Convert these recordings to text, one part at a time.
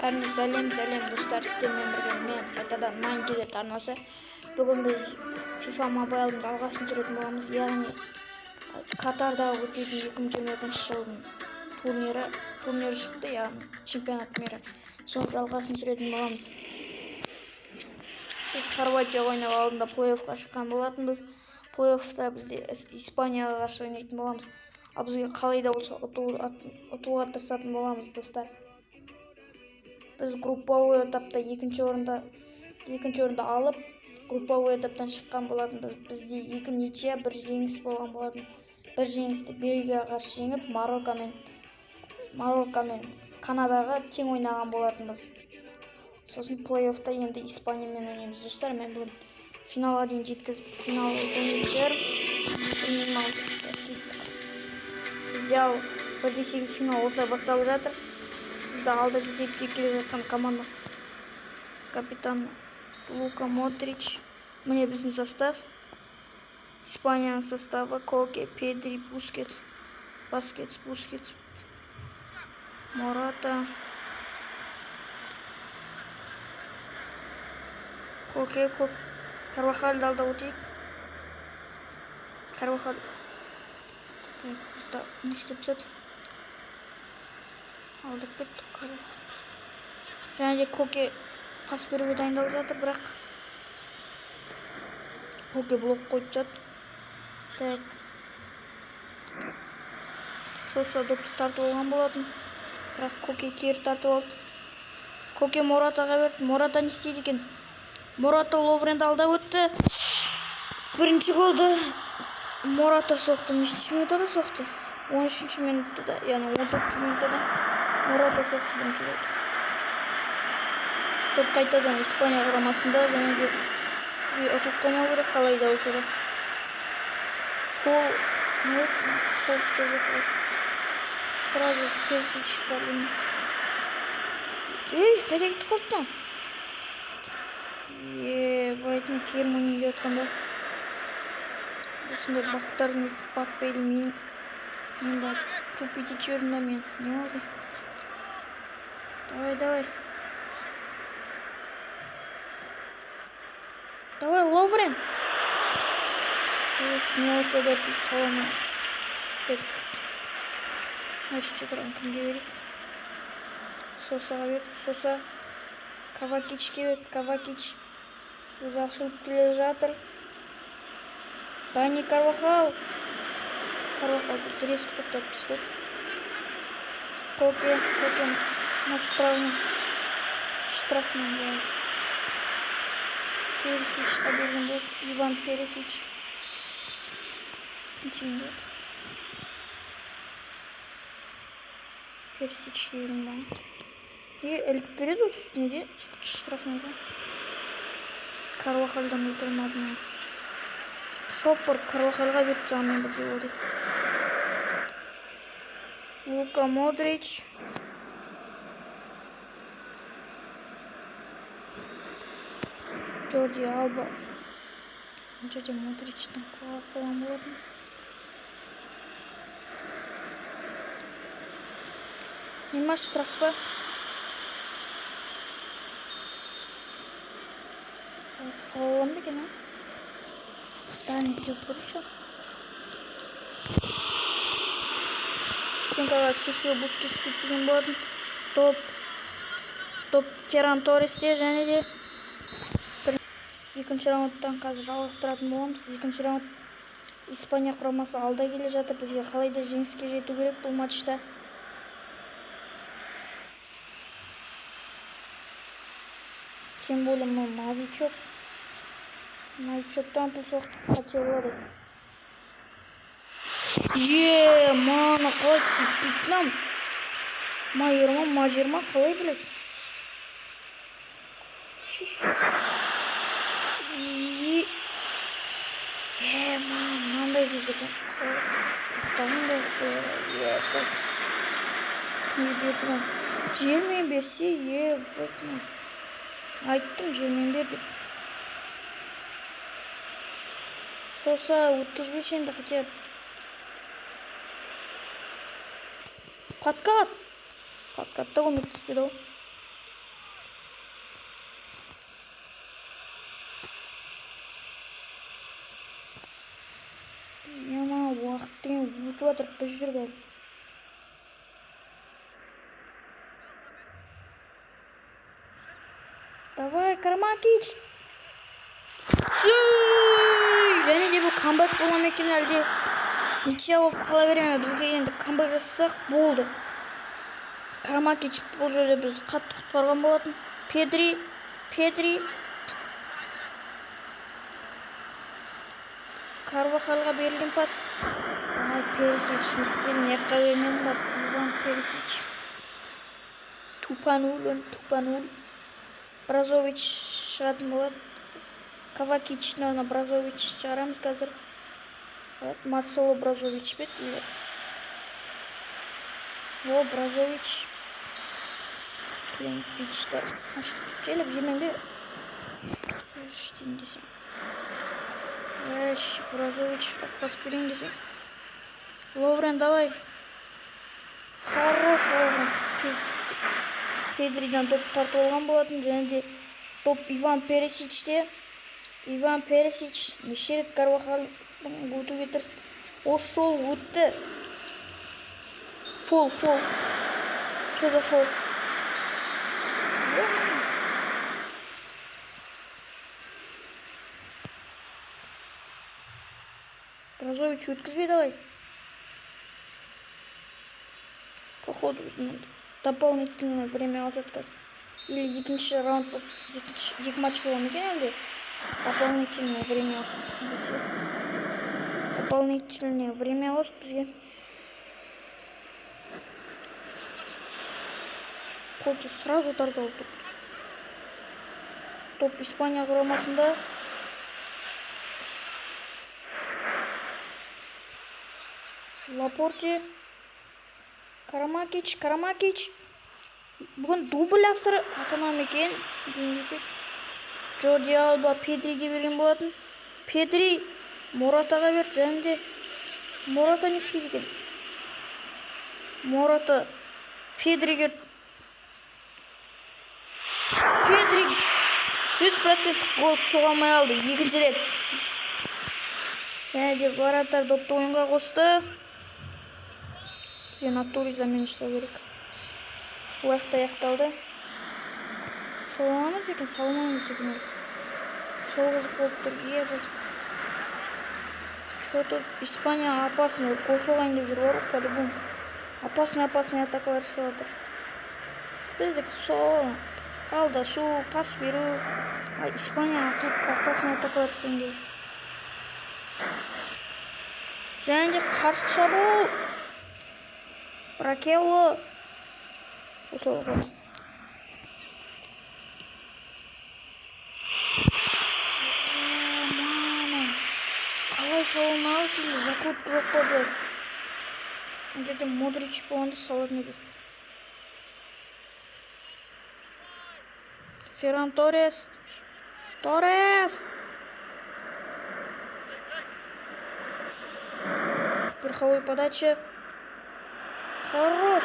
Бәріне сәлем достар, сіздермен бірге мен қайтадан Майнкедерт арнасы. Бүгін біз FIFA Mobile'дың жалғасын түсіретін боламыз. Яғни Катарда өтетін 2022 жылдың турнирі шықты, яғни чемпионат мирі. Соның жалғасын түсіретін боламыз. Біз Хорватия ойнап алдында плей-оффқа шыққан болатынбыз. Плей-оффта бізде Испанияға қарсы ойнайтын боламыз. Ал бізге қалай да болса ұтуға тырысатын боламыз, достар. Біз групповой этапта екінші орында алып, групповой этаптан шыққан болатынбыз. Бізде 2 ничья, 1 жеңіс болған болатын. Бір жеңісті Бельгияға қарсы жеңіп, Марокко мен Канадаға тең ойнаған болатынбыз. Сосын плей-оффта енді Испаниямен ойнаймыз, достар. Мен бүгін финалға дейін жеткізіп, финал ойнайыншылар. Бізде ал 1-8 финал осылай басталып жатыр. Бізде алда жетекте келе жатқан команда капитаны Лука Модрич. Міне біздің состав. Испанияның составы: Коке, Педри, Бускетс, Мората, Коке, Карвахаль алда өтейік. Карвахаль. Так, бізде не істеп тұр? Алдық кеттік Карвахаль. Және де Коке пас беруге дайындалып жатыр, бірақ Коке блок қойып жатыр. Так. Соса допты тартып алған болатын, бірақ Коке кері тартып алды. Коке Моратаға берді. Мората не істейді екен? Мората Ловренді алда өтті. Бірінші голды Мората соқты. Нешінші минутта да соқты? 13-ші минутта да, яғни 14-ші минутта да Мората соқты бірінші голды. Топ қайтадан Испания құрамасында, және де ұтып қалмау керек, қалай да болса да. Фол сразу Персич Карлин. Қайда кетіп қалды? Брайтон керім ойнайды жатқанда. Осындай бақыттардың батпайды. Мен да тупить етіп ба мен? Не болды? Давай, Ловрен! Не olsa da салона. Значит, что-то кімге берейік? Сосаға бердік. Соса Кавакичке бердік. Кавакич өзі ашылып келе жатыр. Дани Карвахал біз резко тоқтап тастады. Коке на штрафный играет. Пересичқа берген болды. Иван Пересич. Ничего нет. Пересичке берген болды. Іліп береді осы неде? Штрафныйда. Карвахалдан өлтірмады ма? Шоппор Карвахалға берді, жағымен бірге болды. Лука Модрич. Джорди Алба. Джорди Модричтің қолға қолған болатын. Нема штраф па? Салам бекен, а? Да, не тек бұрышы. Стенкаға Серхио Бускетске тиген болатын. Топ Ферран Торресте, және де екінші раундтан қазір жалғастыратын боламыз. Екінші раунд Испания құрамасы алда келе жатыр. Бізге қалай да жеңіске жету керек бұл матчта. Тем более мы новичоктан тұлсақ қате болады. Мана қалай теппейді нам? Ма-20 қалай біледі? Мынандай кезде екен. Қалай тоқтағандай қылып. Кімге бердім? Жермен берсе, айттым, жермен бердім. Соса өткізбеш енді хотя подкатта көмектеспеді ғой. өтіп жатыр. Біз жүрген. Давай, Кармакич. Және де бұл камбэк бола ма екен әлде ничья болып қала бере ме? Бізге енді камбэк жасасақ болды. Кармакич бұл жерде бізді қатты құтқарған болатын. Педри. Карвахалға берілген пас. Ай, Перисич, не істедің, яққа бермедің ба? Иван Перисич. Тупануль. Бразович шығатын болады. Кавакич, наверное, Бразович шығарамыз қазір. Марсело Бразович бет. О, Бразович. Клинквичтер. Келіп жемен бе? Үштен десем. Бразович қақпас берейін десем. Ловрен, давай. Хорош Ловрен. Педридан топ тартып алған болатын. Және де топ Иван Перисичте. Иван Перисич неше рет Карвахалдың өтуге тырысты. Ошол өтті. Фол. Что за фол? Бразович, өткізбей давай. Походу, дополнительное время отказ. Или екінші раунд, екі матч бола ма екен әлде? Дополнительное время отказ. Дополнительное время отказ бізге. Коти сразу тартал топ. Топ Испания құрамасында. Лапорте. Карамакич. Бүгін дубль авторы атанам екен дейін десек. Джорди Алба Педриге берген болатын. Педри Моратаға берді. Және де Мората не істейді екен? Мората Педриге 100% гол соға алмай алды. Екінші рет. Және де вратарь допты ойынға қосты. Бізге натури заменіштау керек. Уақытта аяқталды. Саламыз екен, салмаймыз екен. Сол қызық болып тұр. Что-то Испания опасный. Гол соғайын деп жүр бар, по-любому. Опасный атакалар жасап жатыр. Біздікі сол. Алдасу, пас беру. Испания опасный атакалар жасайын деп жүр. Және де қарсы шабуыл. Бракелло. Осылай ғой. Қалай салынады келді, закут жоқ қойды. Где-то Модрич болғанды салатын еді. Ферран Торрес. Верховой подача. Хорош.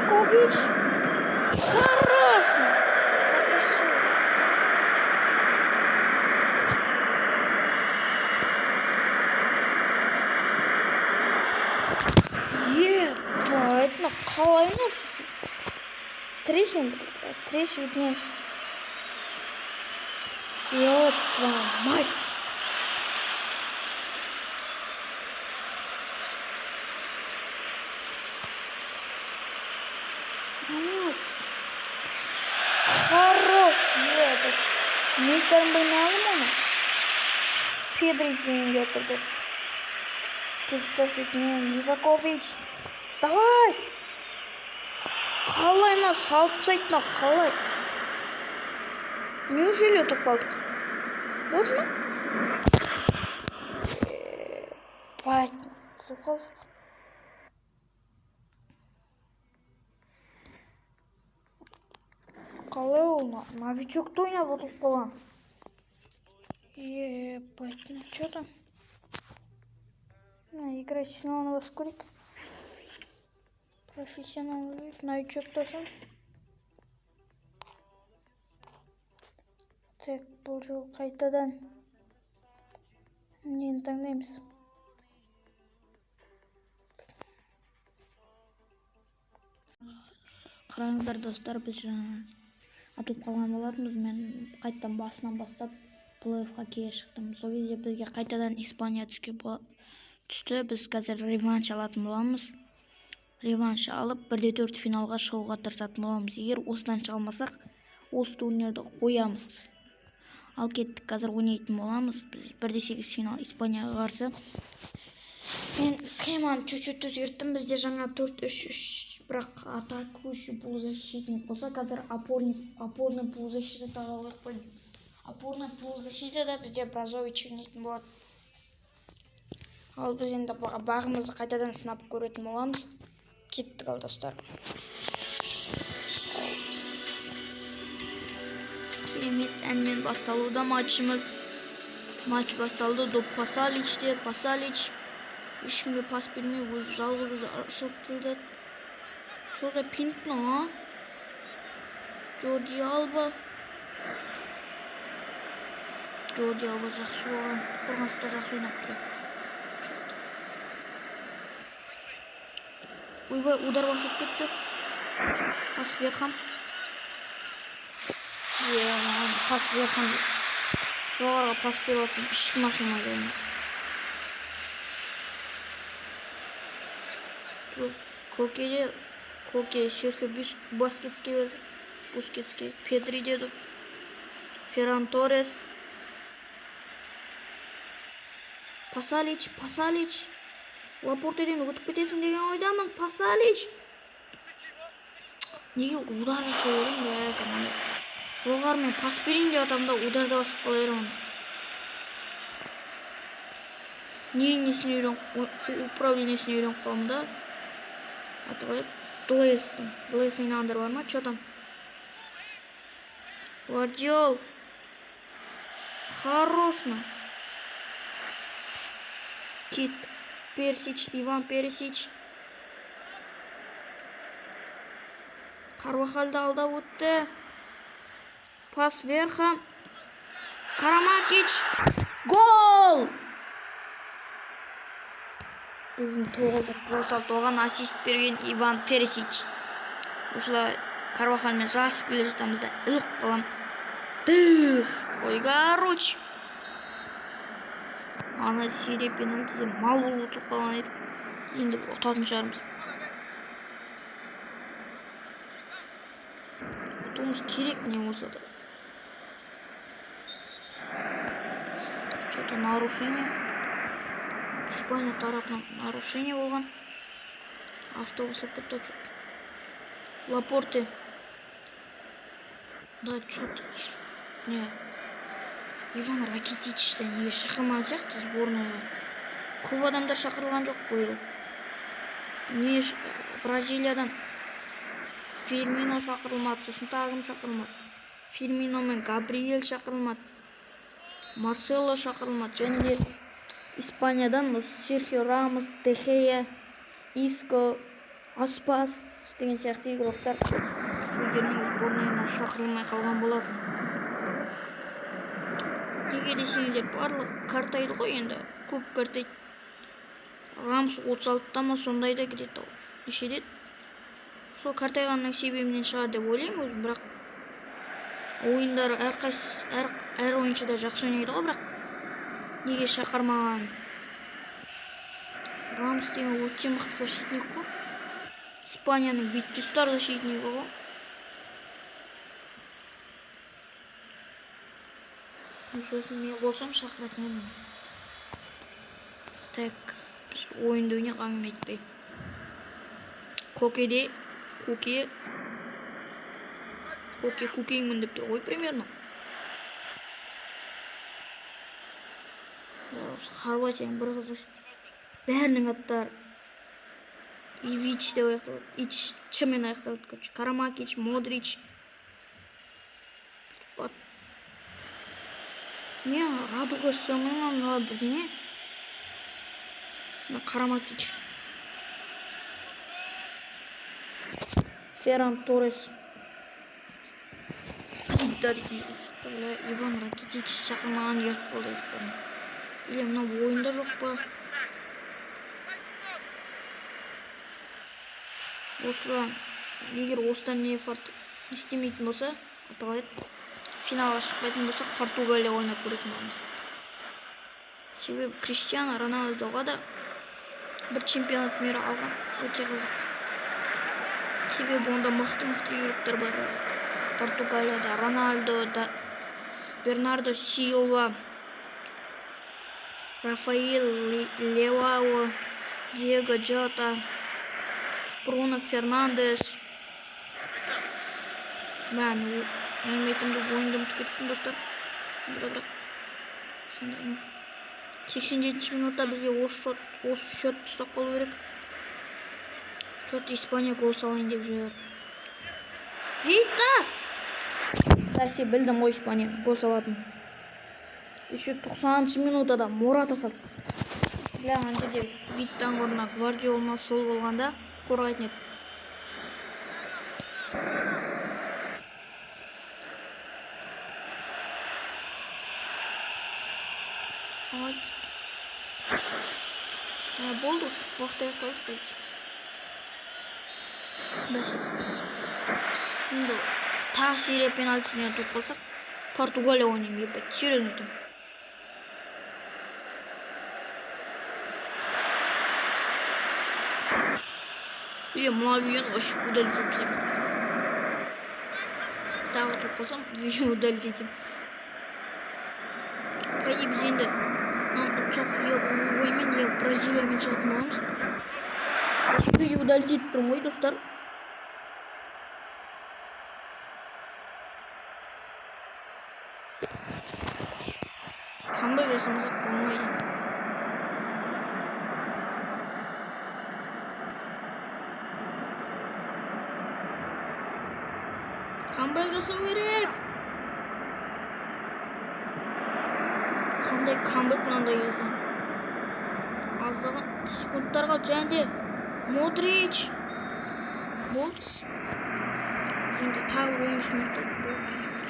Ливакович. Хорошо. Потащил. Ебать, ну қалай ну. Трещин виднее. Ёб твою мать. Хорош, ёбать. Милтер болмағым оны. Педри сенен өтірді. Кетпешетінен Ливакович. Давай! Қалайна салып сайтына қалай? Неужели ұтып қалдық? Болды ма? Байтын. Ұтып қалдық. Қалай ол? Новичокты ойнап ұтып қалған. Байтын. Что там? Играть снова на скорик. Профессионал. Новичок тосын. Так, бұл жол қайтадан нені таңдаймыз? Қараңыздар достар, біз жаңа атылып қалған болатынбыз. Мен қайтадан басынан бастап плей-оффқа келе шықтым. Сол кезде бізге қайтадан Испания түсті. Біз қазір реванш алатын боламыз. Реванш алып 1-4 финалға шығуға тырысатын боламыз. Егер осыдан шыға алмасақ, осы турнирді қоямыз. Ал кеттік, қазір ойнайтын боламыз. 1-8 финал Испанияға қарсы. Мен схеманы чуть-чуть өзгерттім. Бізде жаңа 4-3-3, бірақ атакующий полузащитник болса, қазір опорный полузащита тағалып қойдым. Опорный полузащитада бізде Бразович ойнайтын болады. Ал біз енді бағымызды қайтадан сынап көретін боламыз. Кеттік ал достар. Керемет әнмен басталуда матчымыз. Матч басталды. Доп Пасаличте. Пасалич ешкімге пас бермей, өзі жалғыз өзі ашылып келді. Что за пинтно, а? Джорди Алба жақсы болған. Қорғаныста жақсы ойнап тұрады. Ойбай, удар басып кетті. Пас Верхам. Пас Верхам. Жоғарға пас беріп отсам, ешкім ашылмайды оны. Коке Серхио Баскетске берді. Бускетске. Педри деді. Ферран Торрес. Пасалич. Лапортеден өтіп кетесің деген ойдамын. Пасалич. Неге удар жасай берем бе, команда? Жоғарымен пас берейін деп атамда ударда басып қала берем. Управлениесіне үйреніп қаламын да. Аталай Длэстің андыр бар ма? Чё там? Гвардиол. Хорошно. Кит Персич, Иван Персич. Карвахалды алдап өтті. Пас Верхам. Карамакич. Гол! Біздің тоғылдық ассист берген Иван Персич. Осылай Карвахалмен жарысып келе жатамыз да ілік қалам. Қойға руч. Ана серия пенальтиде мал болып ұтылып қалған едік. Енді ұтатын шығармыз. Ұтуымыз керек не болса да. Что-то нарушение. Испания тарапынан нарушение болған. Автобус опыт Лапорте. Да, что-то... Не. Иван Ракитичті неге шақырмаған сияқты сборныйға. Көп адамдар шақырылған жоқ биыл. Не Бразилиядан Фирмино шақырылмады, сосын тағым шақырылмады. Фирмино мен Габриэль шақырылмады. Марсело шақырылмады. Және де Испаниядан Серхио Рамос, Де Гея, Иско, Аспас деген сияқты игроктар өздерінің сборныйына шақырылмай қалған болатын. Неге десеңіздер, барлық картайды ғой енді. Көп картайды. Рамос 36-та ма сондайда кетеді. Нешеде? Сол картайғанның себебінен шығар деп ойлаймын өзім, бірақ ойындар әр ойыншы да жақсы ойнайды ғой, бірақ неге шақырмаған? Рамос деген өте мықты защитник қой. Испанияның бетке ұстар защитнигі ғой. Сосын мен болсам шақыратын едім. Так, біз ойынды өне қаңым етпей. Кукеңмін деп тұр ғой примерно. Хорватияның бір қызық. Бәрінің аттары Ивич деп аяқталады. Ч-мен аяқталады. Карамакич, Модрич. Не, Радуга Самонова бірдеңе. Карамакич. Ферран Торрес. Иван Ракитич шақырмаған ұят болды. Или мынау ойында жоқ па? Осыдан, егер осыдан не істемейтін болса, аталайды. Финалға шықпайтын болсақ, Португалия ойнап көретін боламыз. Себебі Криштиану Роналдуға да бір чемпионат мира алған, өте қызық. Себебі онда мықты игрокдар бар. Португалияда Роналдо, Бернардо Силва, Рафаэл Леао, Диего Джота, Бруно Фернандеш. Мен әңгіметімді ойынды ұмытып кеттім, достар. Бірақ 87 минутта бізге осы счет ұстап қалу керек. Счет Испания гол салайын деп жүр. Вита! Бәсе білдім ғой Испания гол салатын. 90 минутада Мората салды. Біләған жерде Виттан орнына Гвардиола сол болғанда қорғайтын еді. Болды уж, уақыт аяқталды қойды. Бәсе. Енді тағы Сирия пенальтиден топ болсақ, Португалия ойнайым, ебать, серьезно айтамын. Или муавияны вообще удалить етсем. Тағы топ болсам, видео удалить етем. Пойди біз енді ұтсақ, я Уругваймен, я Бразилиямен шығатын боламыз. Видео удалить етіп тұрмын ғой, достар. Қанбай жасамасақ болмайды. Қанбай жасау керек. Қандай камбэк мынандай екен. Аздаған секундтарға және Модрич. Болды. Енді тағы 15 минутта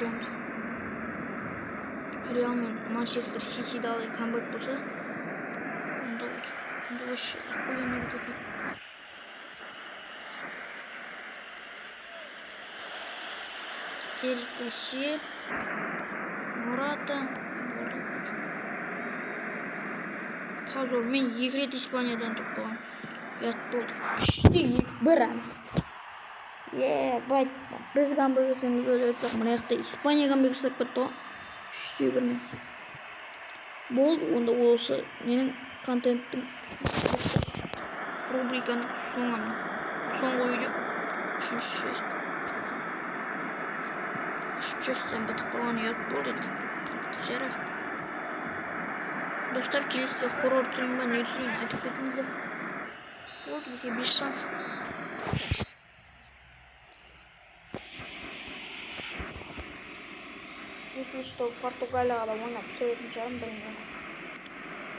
болды. Реал мен Манчестер Сити далай камбэк болса, онда вообще охуенно кетеді. Эрик Гарсия, Мората. Қазір мен 2 рет Испаниядан топ болған. Ұят болды. 3-те 1 ән. Бать, біз камбэк жасаймыз өтсақ, мына жақта Испания камбэк жасап кетті ғой. 3-те 1 мен. Болды, онда осы менің контенттің рубриканың соңғы видео. 3-ші часть. 3 частьтен бітіп қалған ұят болды. Жарайды. Достар, келесіде хоррор түсірейін ба, не түсірейін айтып кетіңіздер. Болды, бізге 5 шанс. Если что, Португалияға да ойнап түсіретін шығармын, білмеймін.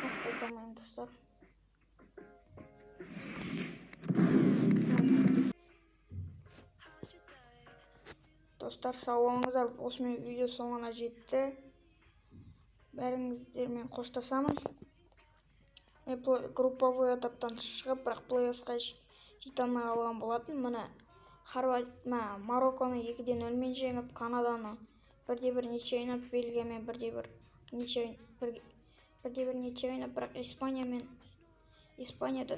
Нақты айта алмаймын, достар. Достар, сау болыңыздар. Осымен видео соңына жетті. Бәріңіздермен қоштасамын. Групповой этаптан шығып, бірақ плей-оффқа жете алмай қалған болатын. Міне Марокконы 2-0 жеңіп, Канаданы 1-1 ниче ойнап, Бельгиямен 1-1 ниче ойнап, бірақ Испаниядан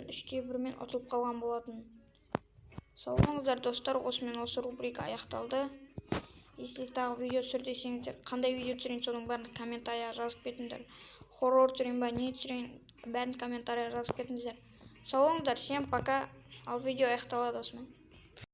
3-1 ұтылып қалған болатын. Сау болыңыздар, достар. Осымен осы рубрика аяқталды. Если тағы видео түсір десеңіздер, қандай видео түсірейін, соның бәрін комментарияға жазып кетіңдер. Хоррор түсірейін ба, не түсірейін, бәрін комментарияға жазып кетіңіздер. Сау болыңыздар, всем пока. Ал видео аяқталады осымен.